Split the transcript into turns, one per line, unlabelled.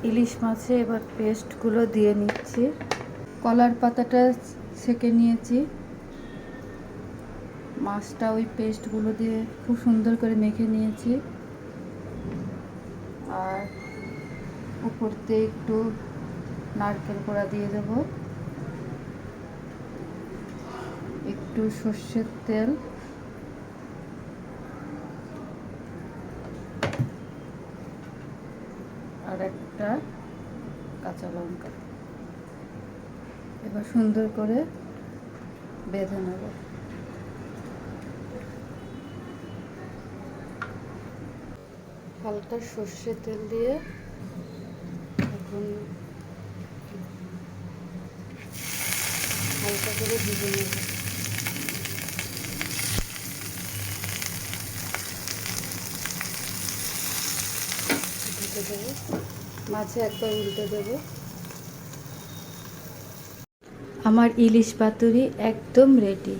ইলিশ মাছে এবার পেস্টগুলো দিয়ে নিচ্ছি। কলার পাতাটা ছেঁকে নিয়েছি, মাছটা ওই পেস্টগুলো দিয়ে খুব সুন্দর করে মেখে নিয়েছি। আর উপর দিয়ে একটু নারকেল কোড়া দিয়ে দেব, একটু সর্ষের তেল, আর একটা কাঁচা লঙ্কা। এবার সুন্দর করে বেঁধে নেব। হালকা সর্ষের তেল দিয়ে এখন হালকা করে ভেজে নেব। ঢেকে দেবো, মাঝে একবার উল্টে দেব। আমার ইলিশ পাতুরি একদম রেডি।